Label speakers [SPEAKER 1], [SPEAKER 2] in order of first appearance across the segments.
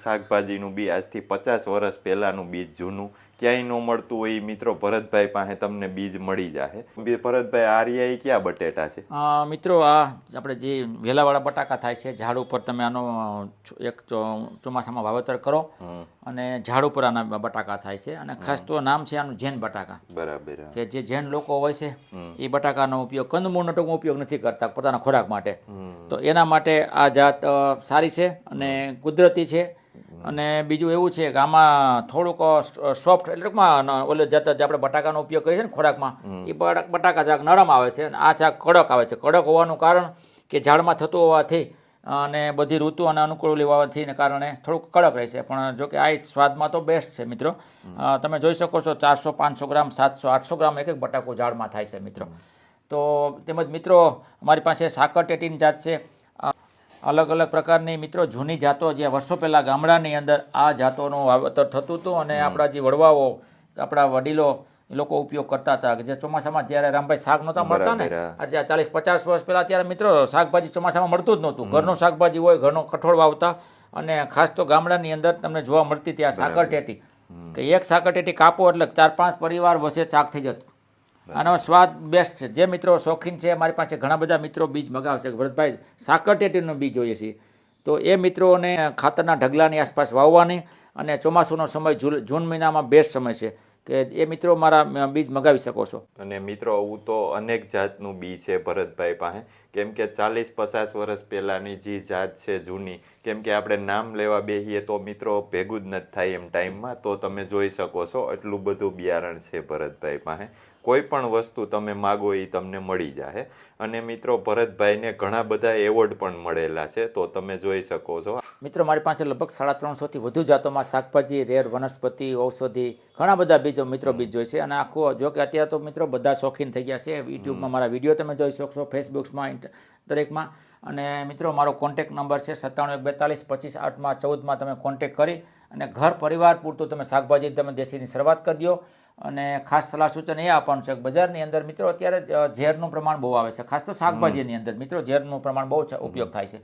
[SPEAKER 1] શાકભાજીનું બી આજથી 50 વર્ષ પહેલાંનું બીજ જૂનું ક્યાંય ન મળતું હોય મિત્રો ભરતભાઈ પાસે તમને બીજ મળી જાય। ભરતભાઈ આર્યાઈ ક્યાં બટેટા છે?
[SPEAKER 2] મિત્રો આ આપણે જે વેલાવાળા બટાકા થાય છે ઝાડ ઉપર, તમે આનો એક ચોમાસામાં વાવેતર કરો અને ઝાડ ઉપર આના બટાકા થાય છે અને ખાસ તો નામ છે આનું જૈન બટાકા।
[SPEAKER 1] બરાબર।
[SPEAKER 2] કે જે જૈન લોકો હોય છે એ બટાકાનો ઉપયોગ કંદમૂળનો ટૂંકો ઉપયોગ નથી કરતા પોતાના ખોરાક માટે, તો એના માટે આ જાત સારી છે અને કુદરતી છે। અને બીજું એવું છે કે આમાં થોડુંક સોફ્ટ એટલે ઓલે જાત આપણે બટાકાનો ઉપયોગ કરીએ છીએ ને ખોરાકમાં, એ બટાકા જાક નરમ આવે છે અને આ જાક કડક આવે છે। કડક હોવાનું કારણ કે ઝાડમાં થતું હોવાથી અને બધી ઋતુ અને અનુકૂળ લેવાથી કારણે થોડુંક કડક રહેશે, પણ જો કે આ સ્વાદમાં તો બેસ્ટ છે મિત્રો। તમે જોઈ શકો છો 400-500 ગ્રામ, 700-800 ગ્રામ એક બટાકું ઝાડમાં થાય છે મિત્રો। તો તેમજ મિત્રો અમારી પાસે સાકર ટેટીની જાત છે, અલગ અલગ પ્રકારની મિત્રો જૂની જાતો જે વર્ષો પહેલાં ગામડાની અંદર આ જાતોનું વાવેતર થતું હતું અને આપણા જે વડવાઓ, આપણા વડીલો એ લોકો ઉપયોગ કરતા હતા કે જે ચોમાસામાં જ્યારે રામભાઈ શાક નહોતા મળતા ને, આજે 40-50 વર્ષ પહેલાં ત્યારે મિત્રો શાકભાજી ચોમાસામાં મળતું જ નહોતું। ઘરનું શાકભાજી હોય, ઘરનો કઠોળ વાવતા અને ખાસ તો ગામડાની અંદર તમને જોવા મળતી ત્યાં સાકર ટેટી, કે એક સાકર ટેટી કાપો એટલે 4-5 પરિવાર વચ્ચે ચાક થઈ જતું। આનો સ્વાદ બેસ્ટ છે। જે મિત્રો શોખીન છે અમારી પાસે ઘણા બધા મિત્રો બીજ મગાવશે કે ભરતભાઈ સાકર ટેટીનું બીજ જોઈએ છે, તો એ મિત્રોને ખાતરના ઢગલાની આસપાસ વાવવાની અને ચોમાસુનો સમય જૂન મહિનામાં બેસ્ટ સમય છે કે એ મિત્રો મારા બીજ મગાવી શકો છો।
[SPEAKER 1] અને મિત્રો આવું તો અનેક જાતનું બી છે ભરતભાઈ પાસે, કેમ કે 40-50 વર્ષ પહેલાંની જે જાત છે જૂની, કેમ કે આપણે નામ લેવા બેસીએ તો મિત્રો ભેગું જ નથી થાય એમ ટાઈમમાં, તો તમે જોઈ શકો છો એટલું બધું બિયારણ છે ભરતભાઈ પાસે। કોઈ પણ વસ્તુ તમે માગો એ તમને મળી જાય। અને મિત્રો ભરતભાઈને ઘણા બધા એવોર્ડ પણ મળેલા છે, તો તમે જોઈ શકો છો।
[SPEAKER 2] મિત્રો મારી પાસે લગભગ 350થી વધુ જાતોમાં શાકભાજી, રેડ વનસ્પતિ, ઔષધિ ઘણા બધા બીજો મિત્રો બીજ હોય છે અને આખું જો કે અત્યારે તો મિત્રો બધા શોખીન થઈ ગયા છે। યુટ્યુબમાં મારા વિડીયો તમે જોઈ શકશો, ફેસબુક્સમાં દરેકમાં। અને મિત્રો મારો કોન્ટેક નંબર છે 97 142 25 8 તમે કોન્ટેક કરી અને ઘર પરિવાર પૂરતું તમે શાકભાજી તમે દેશીની શરૂઆત કરી દો। અને ખાસ સલાહ સૂચન એ આપવાનું છે કે બજારની અંદર મિત્રો અત્યારે ઝેરનું પ્રમાણ બહુ આવે છે, ખાસ તો શાકભાજીની અંદર મિત્રો ઝેરનું પ્રમાણ બહુ ઉપયોગ થાય છે।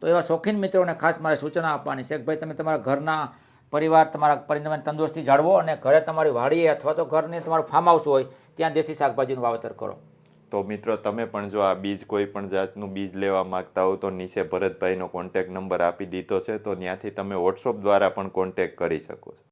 [SPEAKER 2] તો એવા શોખીન મિત્રોને ખાસ મારે સૂચના આપવાની છે કે ભાઈ તમે તમારા ઘરના પરિવાર, તમારા પરિવારની તંદુરસ્તી જાળવો અને ઘરે તમારી વાડીએ અથવા તો ઘરની તમારું ફાર્મ હાઉસ હોય ત્યાં દેશી શાકભાજીનું વાવેતર કરો।
[SPEAKER 1] તો મિત્રો તમે પણ જો આ બીજ કોઈ પણ જાતનું બીજ લેવા માંગતા હો તો નીચે ભરતભાઈનો કોન્ટેક નંબર આપી દીધો છે, તો ત્યાંથી તમે વોટ્સઅપ દ્વારા પણ કોન્ટેક કરી શકો છો।